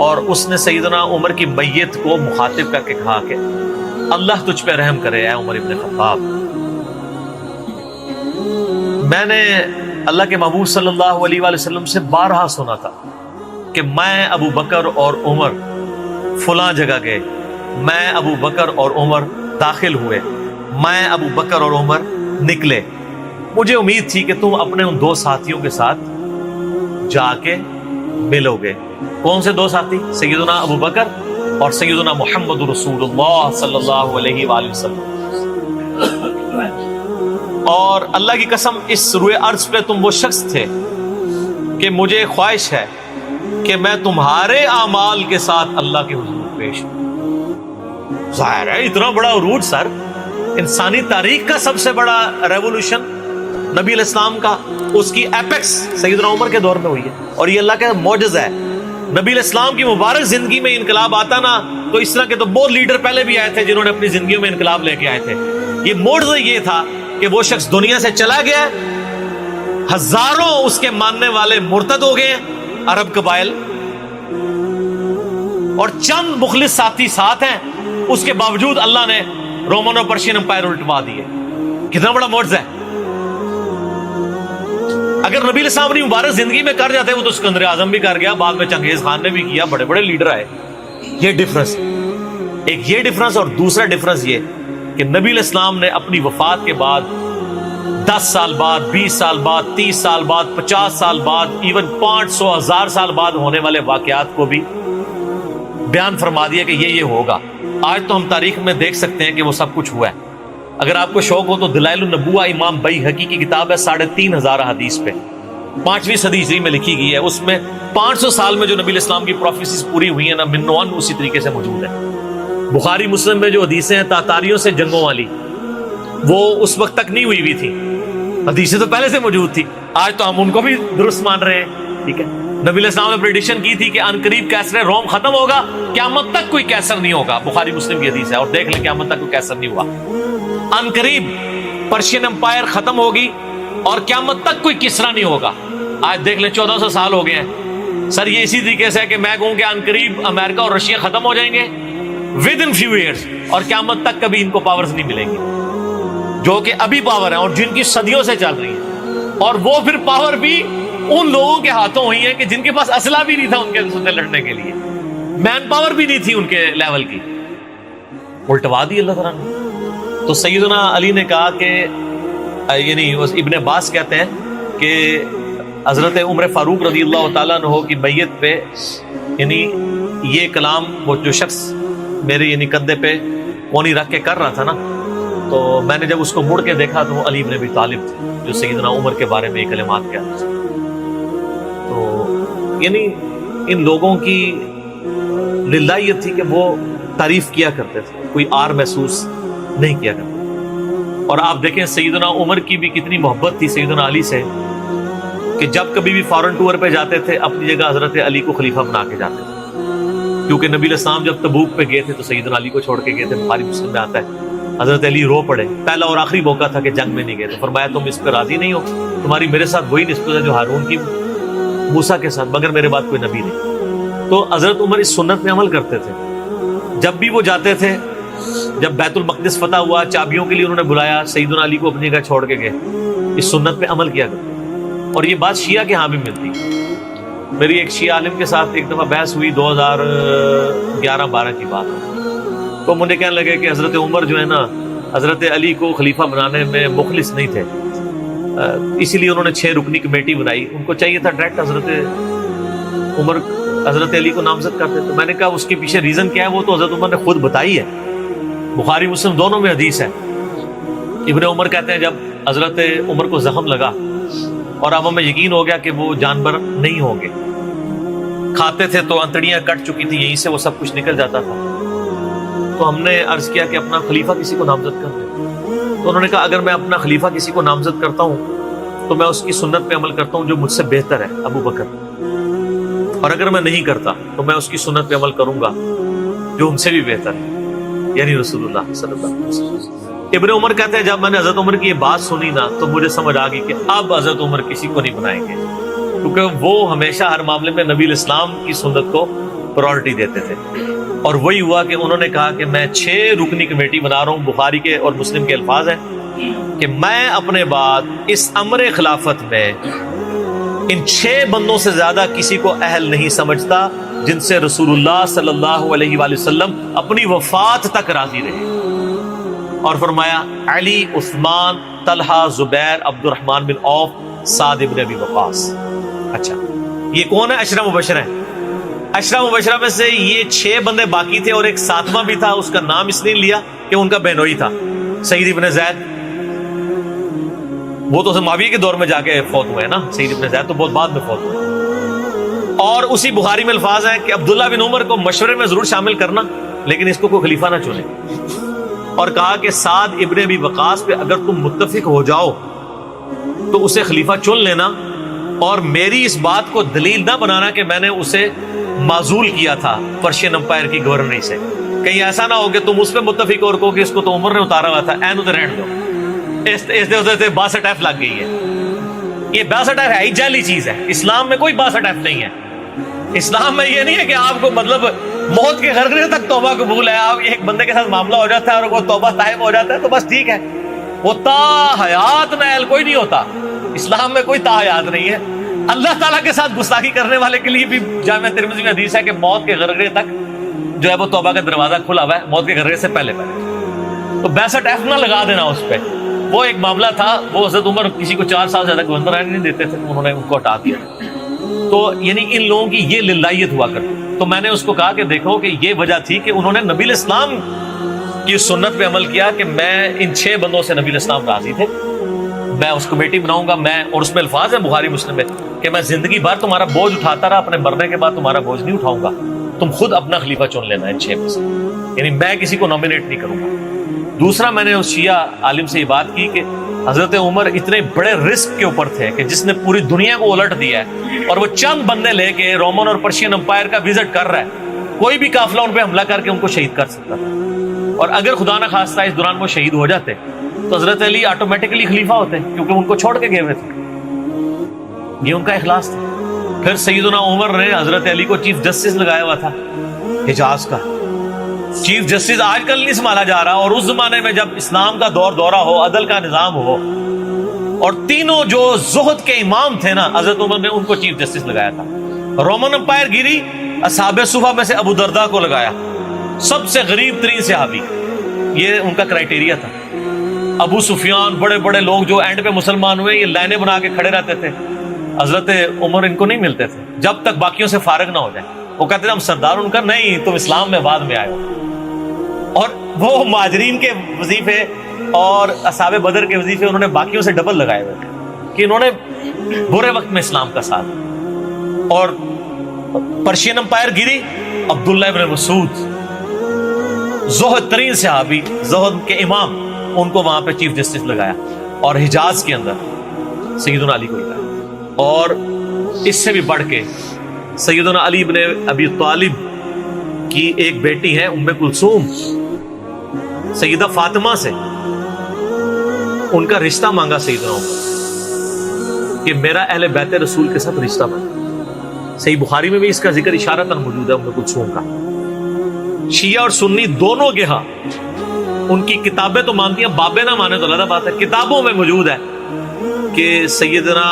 اور اس نے سیدنا عمر کی میت کو مخاطب کر کے کہا کہ اللہ تجھ پہ رحم کرے اے عمر ابن خطاب، میں نے اللہ کے محبوب صلی اللہ علیہ وآلہ وسلم سے بارہا سنا تھا کہ میں ابو بکر اور عمر فلاں جگہ گئے، میں ابو بکر اور عمر داخل ہوئے، میں ابو بکر اور عمر نکلے، مجھے امید تھی کہ تم اپنے ان دو ساتھیوں کے ساتھ جا کے ملو گے۔ کون سے دو ساتھی؟ سیدنا ابو بکر اور سیدنا محمد رسول اللہ صلی اللہ علیہ وآلہ وسلم۔ اور اللہ کی قسم اس روئے ارض پہ تم وہ شخص تھے کہ مجھے خواہش ہے کہ میں تمہارے اعمال کے ساتھ اللہ کے حضور پیش ہوں۔ ظاہر ہے اتنا بڑا عروج سر، انسانی تاریخ کا سب سے بڑا ریولوشن نبی علیہ السلام کا، اس کی ایپیکس سیدنا عمر کے دور میں ہوئی ہے، اور یہ اللہ کا معجزہ ہے۔ نبی علیہ السلام کی مبارک زندگی میں انقلاب آتا نا تو اس طرح کے تو بہت لیڈر پہلے بھی آئے تھے جنہوں نے اپنی زندگیوں میں انقلاب لے کے آئے تھے۔ یہ معجزہ یہ تھا کہ وہ شخص دنیا سے چلا گیا، ہزاروں اس کے ماننے والے مرتد ہو گئے عرب قبائل، اور چند مخلص ساتھی ساتھ ہیں، اس کے باوجود اللہ نے رومن اور پرشین امپائر الٹوا دیے۔ کتنا بڑا معجزہ ہے۔ اگر نبی علیہ السلام اپنی مبارک زندگی میں کر جاتے، وہ تو سکندر اعظم بھی کر گیا، بعد میں چنگیز خان نے بھی کیا، بڑے بڑے لیڈر آئے۔ یہ ڈفرنس، ایک یہ ڈفرنس، اور دوسرا ڈفرنس یہ کہ نبی علیہ السلام نے اپنی وفات کے بعد 10 سال بعد، 20 سال بعد، 30 سال بعد، 50 سال بعد، ایون 500 1000 سال بعد ہونے والے واقعات کو بھی بیان فرما دیا کہ یہ ہوگا۔ آج تو ہم تاریخ میں دیکھ سکتے ہیں کہ وہ سب کچھ ہوا ہے۔ اگر آپ کو شوق ہو تو دلائل النبوہ امام بیہقی کی کتاب ہے، 3500 حدیث پہ، 5ویں صدی ہجری میں لکھی گئی ہے۔ اس میں 500 سال میں جو نبی علیہ السلام کی پروفیسیز پوری ہوئی ہیں نا، منوان اسی طریقے سے موجود ہے۔ بخاری مسلم میں جو حدیثیں ہیں تاتاریوں سے جنگوں والی، وہ اس وقت تک نہیں ہوئی تھی، حدیثیں تو پہلے سے موجود تھی، آج تو ہم ان کو بھی درست مان رہے ہیں۔ ٹھیک ہے، نبی علیہ السلام نے پریڈکشن کی تھی کہ عنقریب کیسر روم ختم ہوگا، قیامت تک کوئی کیسر نہیں ہوگا، بخاری مسلم کی حدیث ہے، اور دیکھ لیں قیامت تک کوئی کیسر نہیں ہوا۔ عنقریب پرشین امپائر ختم ہوگی اور قیامت تک کوئی کسرا نہیں ہوگا۔ آج دیکھ لیں 1400 سال ہو گئے ہیں سر۔ یہ اسی طریقے سے ہے کہ میں کہوں کہ عنقریب امریکہ اور رشیا ختم ہو جائیں گے ود ان فیو ایئرز، اور قیامت تک کبھی ان کو پاورز نہیں ملیں گی جو کہ ابھی پاور ہیں اور جن کی صدیوں سے چل رہی ہیں، اور وہ پھر پاور بھی ان لوگوں کے ہاتھوں ہوئی ہیں کہ جن کے پاس اسلحہ بھی نہیں تھا ان کے سے لڑنے کے لیے، مین پاور بھی نہیں تھی ان کے لیول کی، الٹوا دی اللہ تعالیٰ نے۔ تو سیدنا علی نے کہا کہ یعنی ابن عباس کہتے ہیں کہ حضرت عمر فاروق رضی اللہ تعالیٰ عنہ کی میت پہ یعنی یہ کلام وہ جو شخص میرے یعنی کندھے پہ کونی رکھ کے کر رہا تھا نا، تو میں نے جب اس کو مڑ کے دیکھا تو وہ علی بن ابی طالب تھے جو سیدنا عمر کے بارے میں یہ کلمات کہتے تھے۔ تو یعنی ان لوگوں کی للہیت تھی کہ وہ تعریف کیا کرتے تھے، کوئی آر محسوس نہیں کیا کرتے۔ اور آپ دیکھیں سیدنا عمر کی بھی کتنی محبت تھی سیدنا علی سے کہ جب کبھی بھی فارن ٹور پہ جاتے تھے اپنی جگہ حضرت علی کو خلیفہ بنا کے جاتے تھے، کیونکہ نبی علیہ السلام جب تبوک پہ گئے تھے تو سیدنا علی کو چھوڑ کے گئے تھے، بخاری مسلم میں آتا ہے۔ حضرت علی رو پڑے، پہلا اور آخری موقع تھا کہ جنگ میں نہیں گئے، تو فرمایا تم اس پہ راضی نہیں ہو، تمہاری میرے ساتھ وہی نسبت ہے جو ہارون کی موسیٰ کے ساتھ، مگر میرے بعد کوئی نبی نہیں۔ تو حضرت عمر اس سنت میں عمل کرتے تھے، جب بھی وہ جاتے تھے، جب بیت المقدس فتح ہوا چابیوں کے لیے انہوں نے بلایا، سیدنا علی کو اپنی جگہ چھوڑ کے گئے، اس سنت پہ عمل کیا کرتے۔ اور یہ بات شیعہ کے ہاں بھی ملتی۔ میری ایک شیعہ عالم کے ساتھ ایک دفعہ بحث ہوئی 2011-12 کی بات، تو مجھے کہنے لگے کہ حضرت عمر جو ہے نا حضرت علی کو خلیفہ بنانے میں مخلص نہیں تھے، اسی لیے انہوں نے 6 رکنی کمیٹی بنائی، ان کو چاہیے تھا ڈائریکٹ حضرت عمر حضرت علی کو نامزد کرتے۔ تو میں نے کہا اس کے پیچھے ریزن کیا ہے، وہ تو حضرت عمر نے خود بتائی ہے، بخاری مسلم دونوں میں حدیث ہے۔ ابن عمر کہتے ہیں جب حضرت عمر کو زخم لگا اور اب ہمیں یقین ہو گیا کہ وہ جانور نہیں ہوں گے، کھاتے تھے تو انتڑیاں کٹ چکی تھی، یہیں سے وہ سب کچھ نکل جاتا تھا، تو ہم نے عرض کیا کہ اپنا خلیفہ کسی کو نامزد کر دیں۔ تو انہوں نے کہا اگر میں اپنا خلیفہ کسی کو نامزد کرتا ہوں تو میں اس کی سنت پہ عمل کرتا ہوں جو مجھ سے بہتر ہے، ابو بکر، اور اگر میں نہیں کرتا تو میں اس کی سنت پہ عمل کروں گا جو ان سے بھی بہتر ہے، یعنی رسول اللہ صلی اللہ علیہ وسلم۔ ابن عمر کہتے ہیں جب میں نے حضرت عمر کی یہ بات سنی نا تو مجھے سمجھ آ گئی کہ اب حضرت عمر کسی کو نہیں بنائیں گے، کیونکہ وہ ہمیشہ ہر معاملے میں نبی علیہ السلام کی سنت کو پرائورٹی دیتے تھے، اور وہی ہوا کہ انہوں نے کہا کہ میں 6 رکنی کمیٹی بنا رہا ہوں، بخاری کے اور مسلم کے الفاظ ہیں کہ میں اپنے بعد اس امر خلافت میں ان 6 بندوں سے زیادہ کسی کو اہل نہیں سمجھتا جن سے رسول اللہ صلی اللہ علیہ وآلہ وسلم اپنی وفات تک راضی رہے. اور فرمایا علی، عثمان، طلحہ، زبیر، عبد الرحمن بن عوف، سعد بن ابی وقاص. اچھا یہ کون ہے؟ عشرہ مبشرہ ہیں. عشرہ مبشرہ میں سے یہ 6 بندے باقی تھے اور ایک 7واں بھی تھا، اس کا نام اس نے لیا کہ ان کا بہنوئی تھا، سعید ابن زید. وہ تو معاویہ کے دور میں جا کے فوت ہوئے نا، سعید ابن زید تو بہت بعد میں فوت ہوئے. اور اسی بخاری میں الفاظ ہیں کہ عبداللہ بن عمر کو مشورے میں ضرور شامل کرنا لیکن اس کو کوئی خلیفہ نہ چنے، اور کہا کہ سعد ابن ابی وقاص پہ اگر تم متفق ہو جاؤ تو اسے خلیفہ چن لینا، اور میری اس بات کو دلیل نہ بنانا کہ میں نے اسے معزول کیا تھا پرشین امپائر کی گورنری سے. کہیں ایسا نہ ہو کہ تم اس پہ متفق اور کہو کہ اس کو تو عمر نے اتارا ہوا تھا، اینو تو رہن دو. اس 62 لگ گئی ہے. یہ 62 ہے ہی جعلی چیز ہے. اسلام میں کوئی 62 نہیں ہے. اسلام میں یہ نہیں ہے کہ آپ کو مطلب موت کے غرغرے تک توبہ قبول ہے، آپ ایک بندے کے ساتھ معاملہ ہو جاتا ہے اور وہ توبہ طائب ہو جاتا ہے تو بس ٹھیک ہے. وہ تا حیات نائل کوئی نہیں ہوتا. اسلام میں کوئی تا حیات نہیں ہے. اللہ تعالیٰ کے ساتھ گستاخی کرنے والے کے لیے بھی جامعہ ترمذی میں حدیث ہے کہ موت کے غرغرے تک جو ہے وہ توبہ کا دروازہ کھلا ہوا ہے، موت کے غرغرے سے پہلے. تو 62 نہ لگا دینا اس پہ. وہ ایک معاملہ تھا، وہ حضرت عمر کسی کو 4 سال زیادہ گورنر رہنے نہیں دیتے تھے، انہوں نے ان کو ہٹا دیا. تو یعنی ان لوگوں کی یہ للہیت ہوا کرتی. تو میں نے اس کو کہا کہ دیکھو کہ یہ وجہ تھی کہ انہوں نے نبی الاسلام کی سنت پہ عمل کیا کہ میں ان 6 بندوں سے نبی الاسلام راضی تھے، میں اس کمیٹی بناؤں گا، میں، اور اس میں الفاظ ہیں بخاری مسلم میں کہ میں زندگی بھر تمہارا بوجھ اٹھاتا رہا، اپنے مرنے کے بعد تمہارا بوجھ نہیں اٹھاؤں گا، تم خود اپنا خلیفہ چن لینا ان 6 میں سے، یعنی میں کسی کو نامینیٹ نہیں کروں گا. دوسرا میں نے اس شیعہ عالم سے یہ بات کی کہ حضرت عمر اتنے بڑے رسک کے اوپر تھے کہ جس نے پوری دنیا کو الٹ دیا ہے، اور وہ چند بندے لے کے رومن اور پرشین امپائر کا وزٹ کر رہا ہے، کوئی بھی قافلہ ان پہ حملہ کر کے ان کو شہید کر سکتا تھا. اور اگر خدا نہ خواستہ اس دوران وہ شہید ہو جاتے تو حضرت علی آٹومیٹکلی خلیفہ ہوتے کیونکہ ان کو چھوڑ کے گئے ہوئے تھے. یہ ان کا اخلاص تھا. پھر سیدنا عمر نے حضرت علی کو چیف جسٹس لگایا ہوا تھا حجاز کا. چیف جسٹس آج کل نہیں سنبھالا جا رہا، اور اس زمانے میں جب اسلام کا دور دورہ ہو، عدل کا نظام ہو، اور تینوں جو زہد کے امام تھے نا، حضرت عمر نے ان کو چیف جسٹس لگایا تھا. رومن امپائر گری، اصحاب صفہ میں سے ابو درداء کو لگایا، سب سے غریب ترین صحابی، یہ ان کا کرائٹیریا تھا. ابو سفیان، بڑے بڑے لوگ جو اینڈ پہ مسلمان ہوئے، یہ لائنیں بنا کے کھڑے رہتے تھے. حضرت عمر ان کو نہیں ملتے تھے جب تک باقیوں سے فارغ نہ ہو جائے. وہ کہتے تھے ہم سردار، ان کا نہیں، تم اسلام میں بعد میں آئے ہو. اور وہ مہاجرین کے وظیفے اور اصحاب بدر کے وظیفے انہوں نے باقیوں سے ڈبل لگائے ہوئے کہ انہوں نے برے وقت میں اسلام کا ساتھ. اور پرشین امپائر گری، عبداللہ ابن مسعود، زہد ترین صحابی، زہد کے امام، ان کو وہاں پہ چیف جسٹس لگایا. اور حجاز کے اندر سیدنا علی کو لگایا. اور اس سے بھی بڑھ کے سیدنا علی بن ابی طالب کی ایک بیٹی ہے ام کلثوم، سیدہ فاطمہ سے ان کا رشتہ مانگا سیدنا عمر کہ میرا اہل بیت رسول کے ساتھ رشتہ بنا. صحیح بخاری میں بھی اس کا ذکر اشارتاً موجود ہے ام کلثوم کا. شیعہ اور سنی دونوں کے ہاں ان کی کتابیں تو مانتی ہیں، بابے نہ مانے تو علیحدہ بات ہے. کتابوں میں موجود ہے کہ سیدنا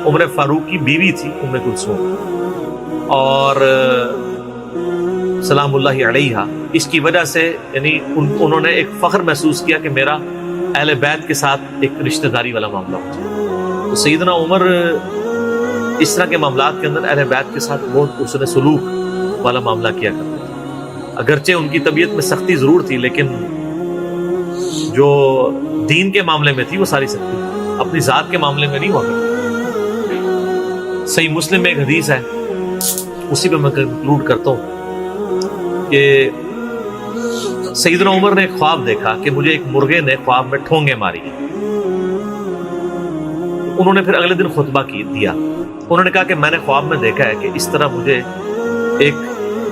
عمر فاروق کی بیوی تھی ام کلثوم، اور سلام اللہ علیہا. اس کی وجہ سے یعنی انہوں نے ایک فخر محسوس کیا کہ میرا اہل بیت کے ساتھ ایک رشتہ داری والا معاملہ ہو جائے. تو سیدنا عمر اس طرح کے معاملات کے اندر اہل بیت کے ساتھ بہت حسن سلوک والا معاملہ کیا کرتے تھے. اگرچہ ان کی طبیعت میں سختی ضرور تھی لیکن جو دین کے معاملے میں تھی وہ ساری سختی اپنی ذات کے معاملے میں نہیں ہوا کرتی. صحیح مسلم میں ایک حدیث ہے، اسی پہ میں کنکلوڈ کرتا ہوں کہ سیدنا عمر نے ایک خواب دیکھا کہ مجھے ایک مرغے نے خواب میں ٹھونگے ماری. انہوں نے پھر اگلے دن خطبہ دیا. انہوں نے کہا کہ میں نے خواب میں دیکھا ہے کہ اس طرح مجھے ایک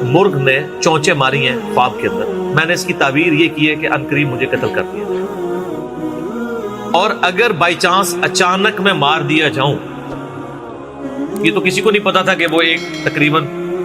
مرغ نے چونچے ماری ہیں خواب کے اندر. میں نے اس کی تعبیر یہ کی ہے کہ عنقریب مجھے قتل کر دیا، اور اگر بائی چانس اچانک میں مار دیا جاؤں، یہ تو کسی کو نہیں پتا تھا کہ وہ ایک تقریباً